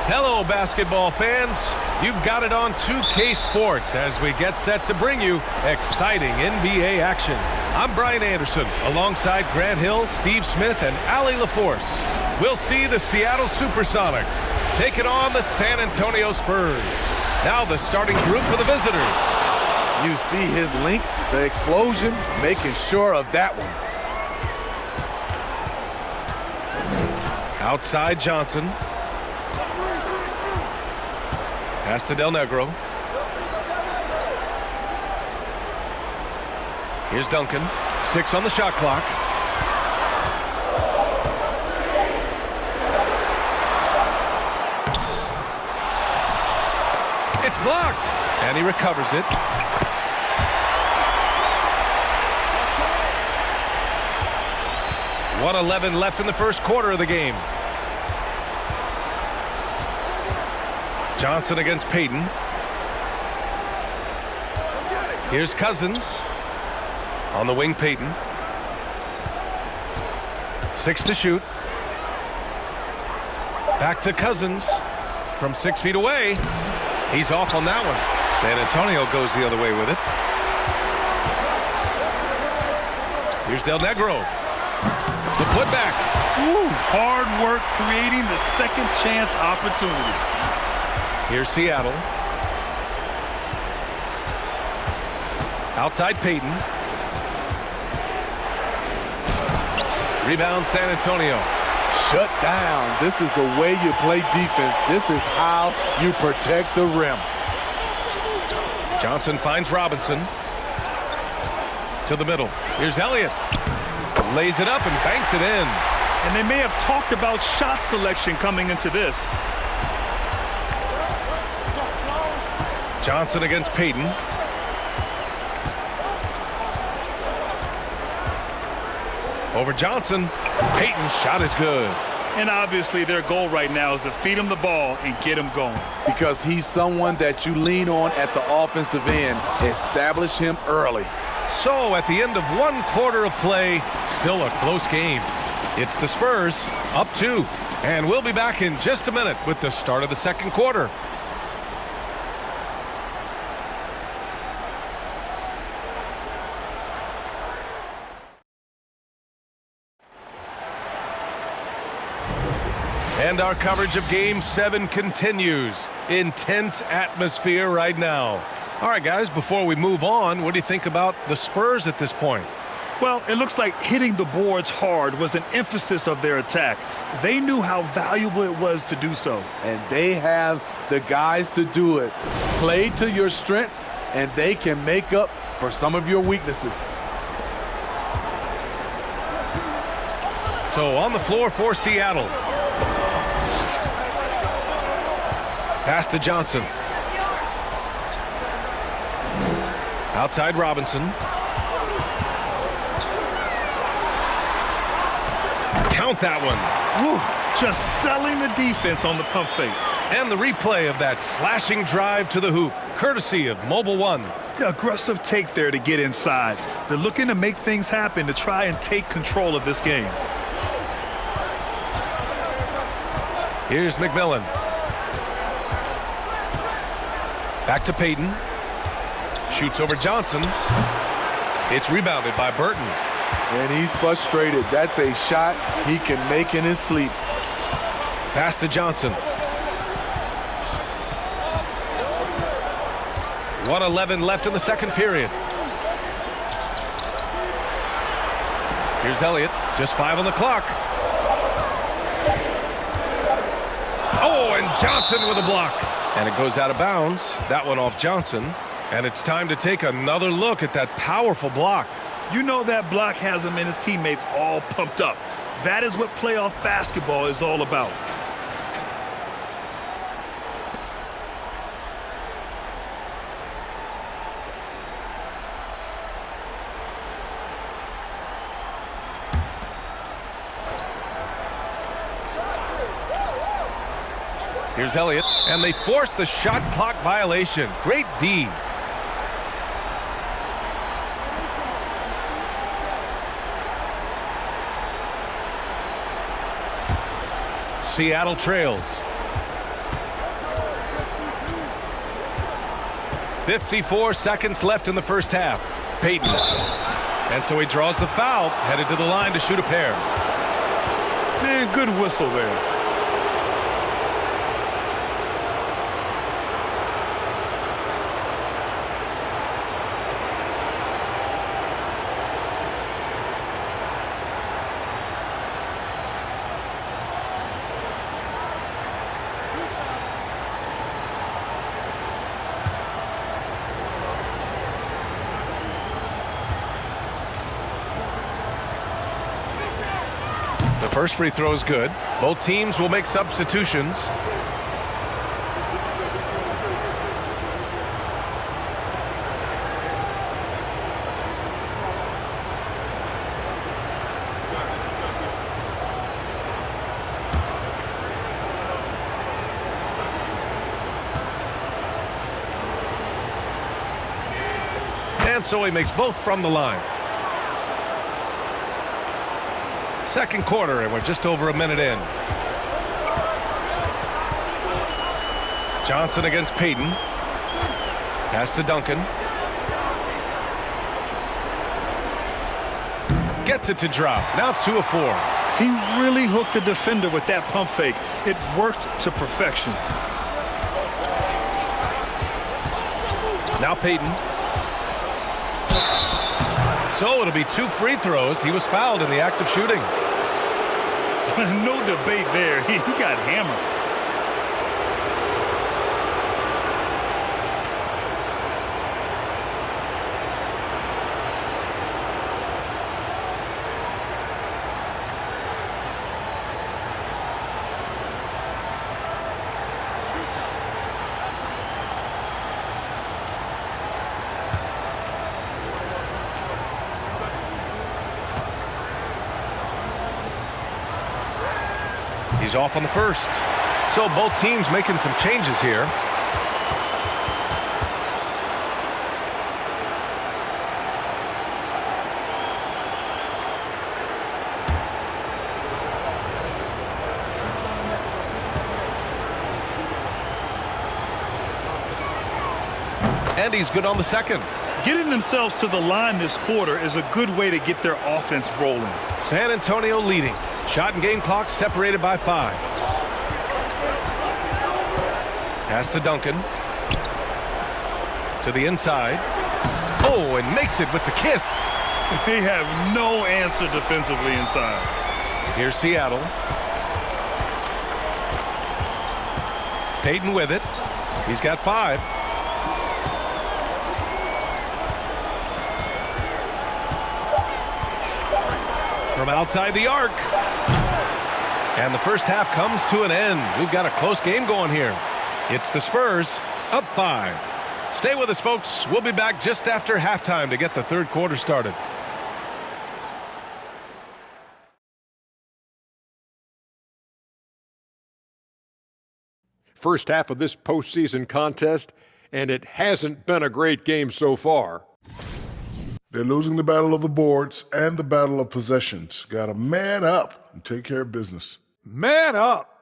Hello, basketball fans. You've got it on 2K Sports as we get set to bring you exciting NBA action. I'm Brian Anderson, alongside Grant Hill, Steve Smith, and Allie LaForce. We'll see the Seattle Supersonics taking on the San Antonio Spurs. Now the starting group for the visitors. You see his link, the explosion, making sure of that one. Outside Johnson. Pass to Del Negro. Here's Duncan. 6 on the shot clock. It's blocked. And he recovers it. .111 left in the first quarter of the game. Johnson against Payton. Here's Cousins. On the wing, Payton. 6 to shoot. Back to Cousins from 6 feet away. He's off on that one. San Antonio goes the other way with it. Here's Del Negro. The putback. Ooh, hard work creating the second chance opportunity. Here's Seattle. Outside Payton. Rebound San Antonio. Shut down. This is the way you play defense. This is how you protect the rim. Johnson finds Robinson. To the middle. Here's Elliott. Lays it up and banks it in. And they may have talked about shot selection coming into this. Johnson against Payton. Over Johnson. Payton's shot is good. And obviously their goal right now is to feed him the ball and get him going. Because he's someone that you lean on at the offensive end. Establish him early. So at the end of 1 quarter of play, still a close game. It's the Spurs up 2. And we'll be back in just a minute with the start of the second quarter. And our coverage of Game 7 continues. Intense atmosphere right now. All right, guys, before we move on, what do you think about the Spurs at this point? Well, it looks like hitting the boards hard was an emphasis of their attack. They knew how valuable it was to do so. And they have the guys to do it. Play to your strengths, and they can make up for some of your weaknesses. So on the floor for Seattle. Pass to Johnson. Outside Robinson. Count that one. Woo, just selling the defense on the pump fake. And the replay of that slashing drive to the hoop, courtesy of Mobile One. The aggressive take there to get inside. They're looking to make things happen to try and take control of this game. Here's McMillan. Back to Payton. Shoots over Johnson. It's rebounded by Burton. And he's frustrated. That's a shot he can make in his sleep. Pass to Johnson. 1:11 left in the second period. Here's Elliott. Just 5 on the clock. Oh, and Johnson with a block. And it goes out of bounds. That one off Johnson. And it's time to take another look at that powerful block. You know that block has him and his teammates all pumped up. That is what playoff basketball is all about. Here's Elliott, and they force the shot clock violation. Great D. Seattle trails. 54 seconds left in the first half. Payton. And so he draws the foul, headed to the line to shoot a pair. Man, good whistle there. The first free throw is good. Both teams will make substitutions. And so he makes both from the line. Second quarter, and we're just over a minute in. Johnson against Payton. Pass to Duncan. Gets it to drop. Now 2 of 4. He really hooked the defender with that pump fake. It worked to perfection. Now Payton. So it'll be 2 free throws. He was fouled in the act of shooting. No debate there. He got hammered. He's off on the first. So both teams making some changes here. And he's good on the second. Getting themselves to the line this quarter is a good way to get their offense rolling. San Antonio leading. Shot and game clock separated by 5. Pass to Duncan. To the inside. Oh, and makes it with the kiss. They have no answer defensively inside. Here's Seattle. Payton with it. He's got 5. From outside the arc. And the first half comes to an end. We've got a close game going here. It's the Spurs up 5. Stay with us, folks. We'll be back just after halftime to get the third quarter started. First half of this postseason contest, and it hasn't been a great game so far. They're losing the battle of the boards and the battle of possessions. Got to man up and take care of business. Man up.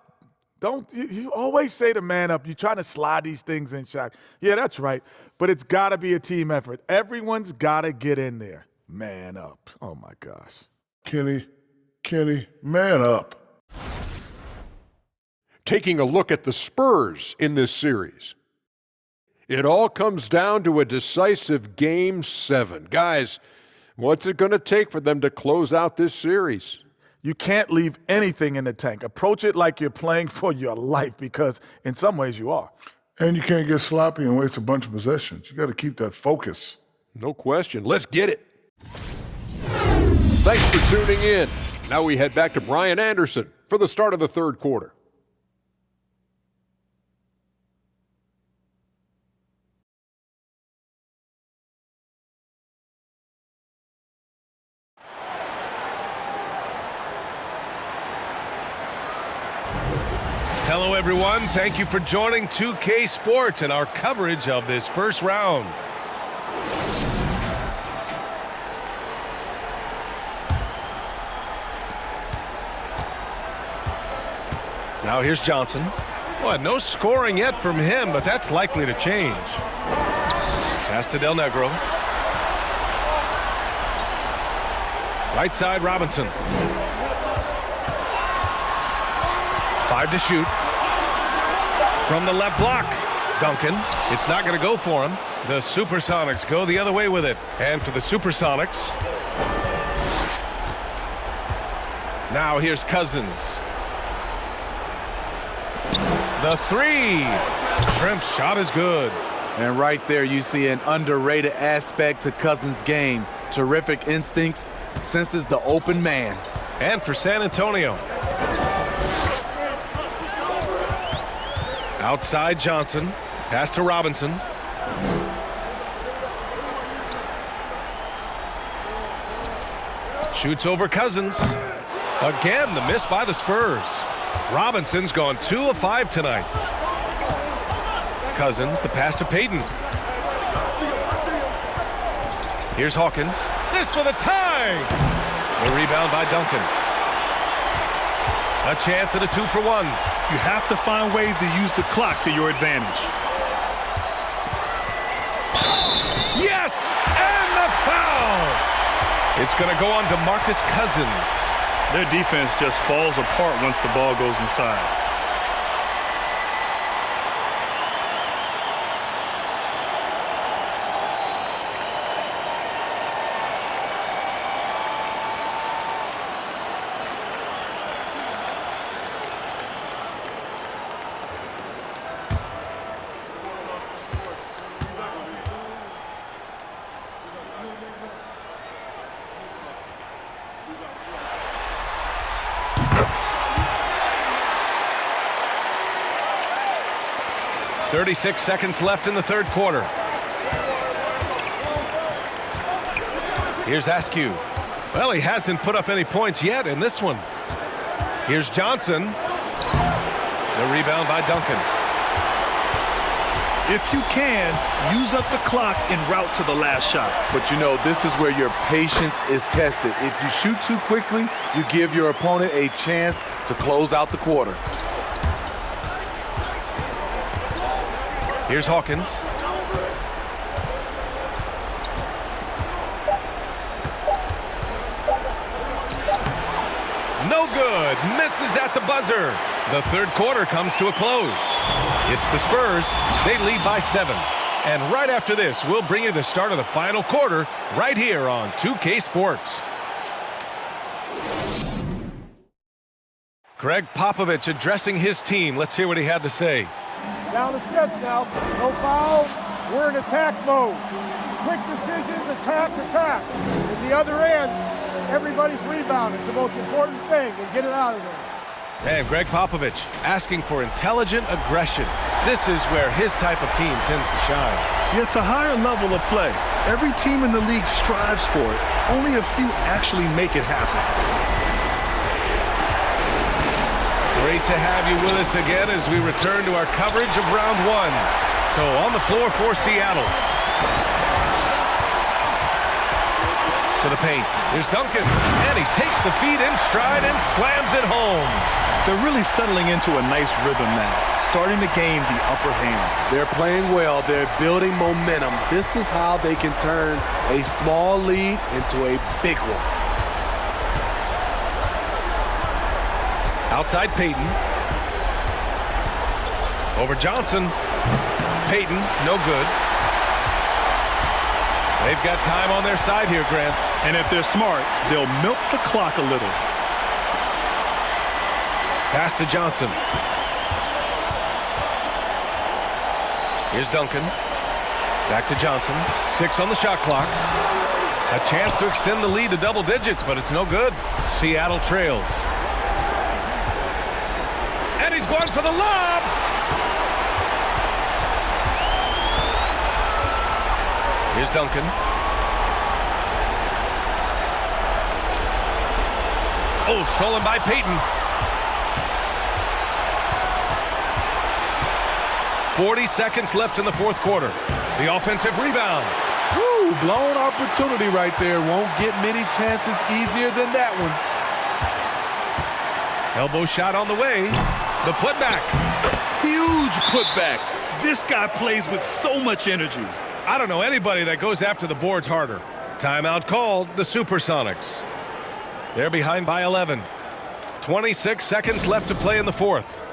Don't you always say to man up. You're trying to slide these things in, Shaq. Yeah, that's right. But it's got to be a team effort. Everyone's got to get in there. Man up. Oh, my gosh. Kenny, man up. Taking a look at the Spurs in this series. It all comes down to a decisive Game 7. Guys, what's it going to take for them to close out this series? You can't leave anything in the tank. Approach it like you're playing for your life, because in some ways you are. And you can't get sloppy and waste a bunch of possessions. You got to keep that focus. No question. Let's get it. Thanks for tuning in. Now we head back to Brian Anderson for the start of the third quarter. Hello, everyone. Thank you for joining 2K Sports and our coverage of this first round. Now here's Johnson. Well, no scoring yet from him, but that's likely to change. Pass to Del Negro. Right side, Robinson. 5 to shoot. From the left block, Duncan. It's not going to go for him. The Supersonics go the other way with it. And for the Supersonics, now here's Cousins. The 3. Shrimp's shot is good. And right there you see an underrated aspect to Cousins' game. Terrific instincts, senses the open man. And for San Antonio, outside Johnson. Pass to Robinson. Shoots over Cousins. Again, the miss by the Spurs. Robinson's gone 2 of 5 tonight. Cousins, the pass to Payton. Here's Hawkins. This for the tie! The rebound by Duncan. A chance at a 2-for-1. You have to find ways to use the clock to your advantage. Yes! And the foul! It's going to go on to Marcus Cousins. Their defense just falls apart once the ball goes inside. .36 seconds left in the third quarter. Here's Askew. Well, he hasn't put up any points yet in this one. Here's Johnson. The rebound by Duncan. If you can, use up the clock en route to the last shot. But you know, this is where your patience is tested. If you shoot too quickly, you give your opponent a chance to close out the quarter. Here's Hawkins. No good. Misses at the buzzer. The third quarter comes to a close. It's the Spurs. They lead by 7. And right after this, we'll bring you the start of the final quarter right here on 2K Sports. Greg Popovich addressing his team. Let's hear what he had to say. Down the stretch now. No foul. We're in attack mode. Quick decisions, attack, attack. At the other end, everybody's rebounding. It's the most important thing, and get it out of there. And Greg Popovich asking for intelligent aggression. This is where his type of team tends to shine. Yeah, it's a higher level of play. Every team in the league strives for it. Only a few actually make it happen. Great to have you with us again as we return to our coverage of round 1. So on the floor for Seattle. To the paint. There's Duncan. And he takes the feed in stride and slams it home. They're really settling into a nice rhythm now, starting to gain the upper hand. They're playing well. They're building momentum. This is how they can turn a small lead into a big one. Outside Payton. Over Johnson. Payton, no good. They've got time on their side here, Grant. And if they're smart, they'll milk the clock a little. Pass to Johnson. Here's Duncan. Back to Johnson. 6 on the shot clock. A chance to extend the lead to double digits, but it's no good. Seattle trails. And he's going for the lob. Here's Duncan. Oh, stolen by Payton. 40 seconds left in the fourth quarter. The offensive rebound. Woo, blown opportunity right there. Won't get many chances easier than that one. Elbow shot on the way. The putback. Huge putback. This guy plays with so much energy. I don't know anybody that goes after the boards harder. Timeout called, the Supersonics. They're behind by 11. 26 seconds left to play in the fourth.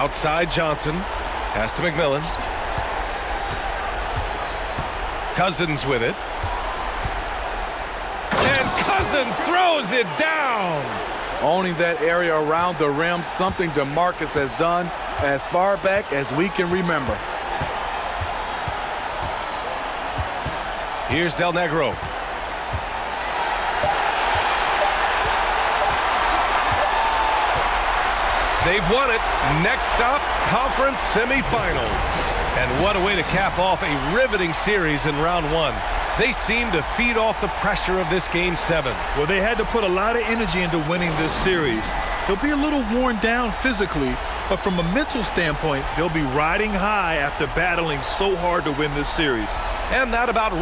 Outside Johnson. Pass to McMillan. Cousins with it. And Cousins throws it down. Owning that area around the rim, something DeMarcus has done as far back as we can remember. Here's Del Negro. They've won it. Next stop, conference semifinals. And what a way to cap off a riveting series in round one. They seem to feed off the pressure of this Game 7. Well, they had to put a lot of energy into winning this series. They'll be a little worn down physically, but from a mental standpoint, they'll be riding high after battling so hard to win this series. And that about